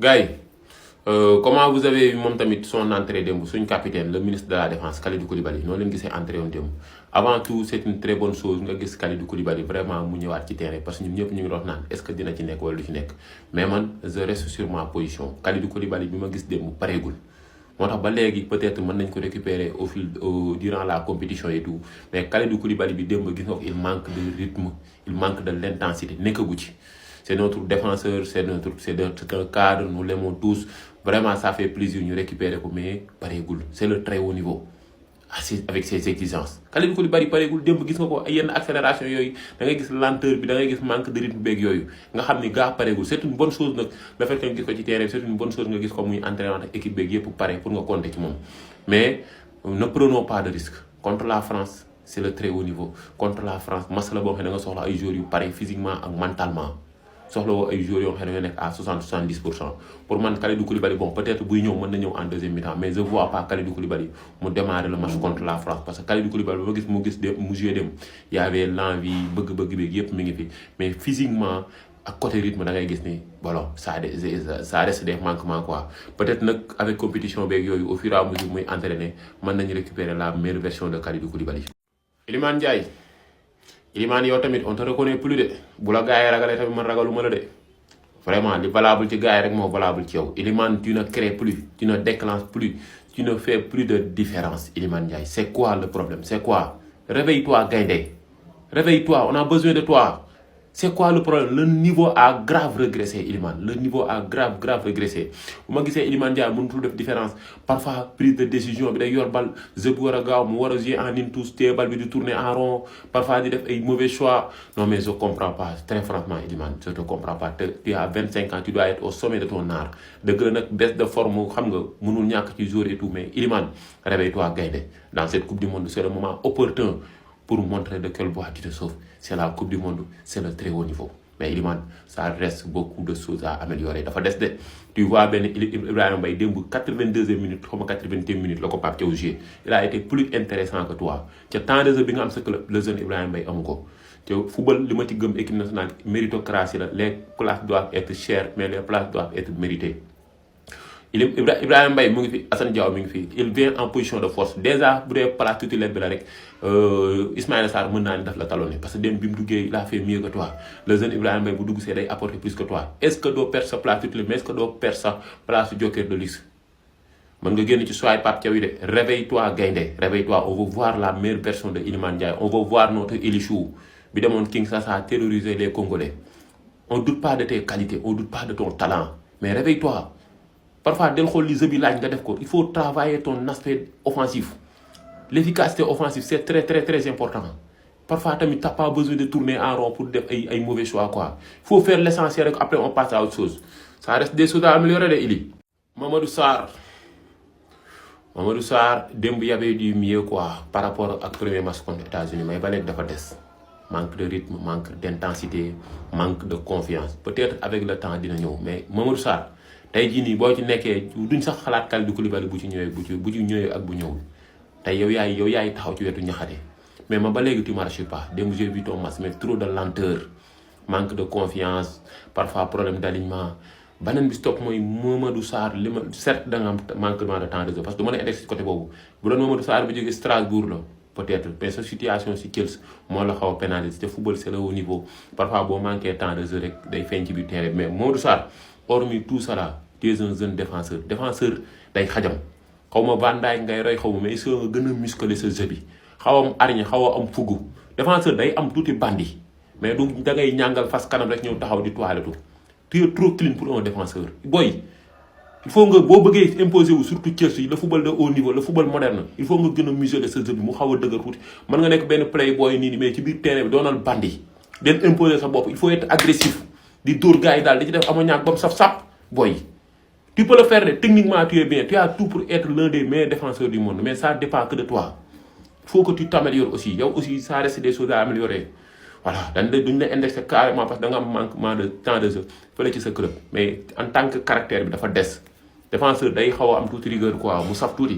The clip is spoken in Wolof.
Gars comment vous avez vu moom tamit son entrée démb suñ capitaine le ministre de la défense Kalidou Koulibaly noonu leen gisee entrée woon démb avant tout c' est une très bonne chose nga gis Kalidou Koulibaly vraiment mu ñëwaat ci terrain parce que ñun ñëpp ñu ngi doon naan est ce que dina ci nekk wala du ci nekk mais man je reste sur ma position Kalidou Koulibaly bi ma gis démb pareegul moo tax ba léegi peut-être mën nañ ko récupérer durant la compétition et tout mais Kalidou Koulibaly bi démb gis nga ko il manque de rythme il manque de l' intensité nekkagu ci. C'est notre défenseur, c'est un cadre, nous l'aimons tous. Vraiment, ça fait plaisir de nous récupérer, mais pareil, c'est le très haut niveau. Avec ses exigences. Kalidou Koulibaly pareil, démb gis nga ko yenn accélération yooyu da ngay gis lenteur bi da ngay gis manque de rythme beeg yooyu nga xam ni gars pareil, c'est une bonne chose nag le fait que nga gis ko ci terrain c'est une bonne chose nga gis ko muy entraînement ak équipe beeg yëpp pare pour nga compter ci moom mais ne prenons pas de risque contre la France c'est le très haut niveau contre la France match la boo xam ne da nga soxla ay joueurs yu pare physiquement ak mentalement soxla woo ay joueurs yoo xam ne nekk à 60-70% pour man Kalidou Koulibaly bon peut-être buy ñëw mën na ñëw en deuxième mi-temps mais je vois pas Kalidou Koulibaly mu démarrer le match contre la France parce que Kalidou Koulibaly ba ma gis mu joué dem y avait l'envie bëgg-bëgg bi yëpp mi ngi fi mais physiquement ak côté rythme da ngay gis ni voilà ça reste des manquements quoi peut-être nag avec compétition beeg yooyu au fur et à mesure muy entraîner mën nañu récupérer la meilleure version de Kalidou Koulibaly. Iliman Ndiaye Iliman yow tamit on te reconnaît plus de bu la gars yi ragalee tamit man ragaluma la de vraiment li valable ci gars yi rek moo valable ci yow Iliman tu ne crées plus tu ne déclenches plus tu ne fais plus de différence Iliman Ndiaye c'est quoi le problème c'est quoi réveille-toi gaynde réveille-toi on a besoin de toi c'est quoi le problème le niveau a grave régressé Iliman le niveau a grave régressé bu ma gisee Iliman Ndiaye mënutul def différence parfois prise de décision bi day yor bal jeu bi war a gaaw mu war a jouer en une touche te bal bi di tourner en rond parfois di def ay mauvais choix non mais je comprends pas très franchement Iliman je te comprends pas tu as 25 ans tu dois être au sommet de ton art dëgg la nag baisse de forme xam nga mënul ñàkk ci jour et tout mais Iliman réveille-toi gaynde dans cette coupe du monde c'est le moment opportun pour montrer de quel bois tu te sauves. C'est la Coupe du Monde, c'est le très haut niveau. Mais Iliman, ça reste beaucoup de choses à améliorer. Tu vois, Ibrahim Mbaye, 82e minute, 81e minute, le Pape Thiaw joué. Il a été plus intéressant que toi. Tu as tant de jeux que le jeune Ibrahim Mbaye a le football, le équipe nationale, méritocratie, les places doivent être chères, mais les places doivent être méritées. Ibrahim Mbaye mu ngi fi Assane Diao mi ngi fi il vient en position de force déjà bu dee place titulaire bi la rek Ismaïla Sarr mën naa ni daf la talonné parce que dem bi mu duggee il a fait mieux que toi le jeune Ibrahim Mbaye bu dugg see day apporter plus que toi est ce que doo perdre sa place titulaire mais est ce que doo perdre sa place joker de luxe mën nga génn ci choix Pape Thiaw yi de réveille-toi gaynde réveille-toi on veut voir la meilleure version de Iliman Ndiaye on veut voir notre Elichou bi demoon Kinshasa terroriser les Congolais on doute pas de tes qualités on doute pas de ton talent mais réveille-toi. Parfois, il faut travailler ton aspect offensif. L'efficacité offensive, c'est très important. Parfois, tu n'as pas besoin de tourner en rond pour faire un mauvais choix. Il faut faire l'essentiel et après on passe à autre chose. Ça reste des choses à améliorer, Ili. Mamadou Sarr, il y avait du mieux par rapport au premier match contre les États-Unis. Mais il y avait des manque de rythme, manque d'intensité, manque de confiance. Peut-être avec le temps, mais Mamadou Sarr, tey jii nii boo ci nekkee duñ sax xalaat Kalidou Koulibaly bu ci ñëwee ak bu ñëwul tey yow yaay taxaw ci wetu Niakhaté mais ma ba léegi tu marches pas démb j'ai vu ton match mais trop de lenteur manque de confiance parfois problème d'alignement beneen bi stop mooy Mamadou Sarr li ma certes da nga am manquement de temps de jeu parce que du ma la index ci côté boobu bu doon Mamadou Sarr bi jógee Strasbourg la peut-être mais sa situation si Chelsea moo la xaw a pénaliser te football c'est le haut niveau parfois boo manqué temps de jeu rek day feeñ ci biir terrain mais Mamadou Sarr hormis tout ça là tu es un jeune défenseur day xajam xaw ma Van Dijk ngay roy xaw ma mais est-ce que nga gën a muscler sa jeu bi xaw am arñe xaw a am fugu défenseur day am tuuti bandi mais du da ngay ñàngal fas kanam rek ñëw taxaw di toilettu tu es trop clean pour un défenseur boy il faut nga boo bëggee imposer wu surtout Chelsea le football de haut niveau le football moderne il faut nga gën a museler sa jeu bi mu xaw a dëgër tuuti mën nga nekk benn playboy nii mais ci biir terrain bi doonal bandi den imposer sa bopp il faut être agressif di dóor gars yi daal di ci def ammoniaque ba mu saf-sap boy tu peux le faire, techniquement tu es bien, tu as tout pour être l'un des meilleurs défenseurs du monde, mais ça dépend que de toi. Il faut que tu t'améliores aussi. Il y a aussi, ça reste des choses à améliorer. Voilà, dans le index carrément parce que tu as un manquement de temps de jeu. Il faut que tu ce club. Mais en tant que caractère, il faut des défenseurs, il faut avoir une toute rigueur, quoi, moussaf tout.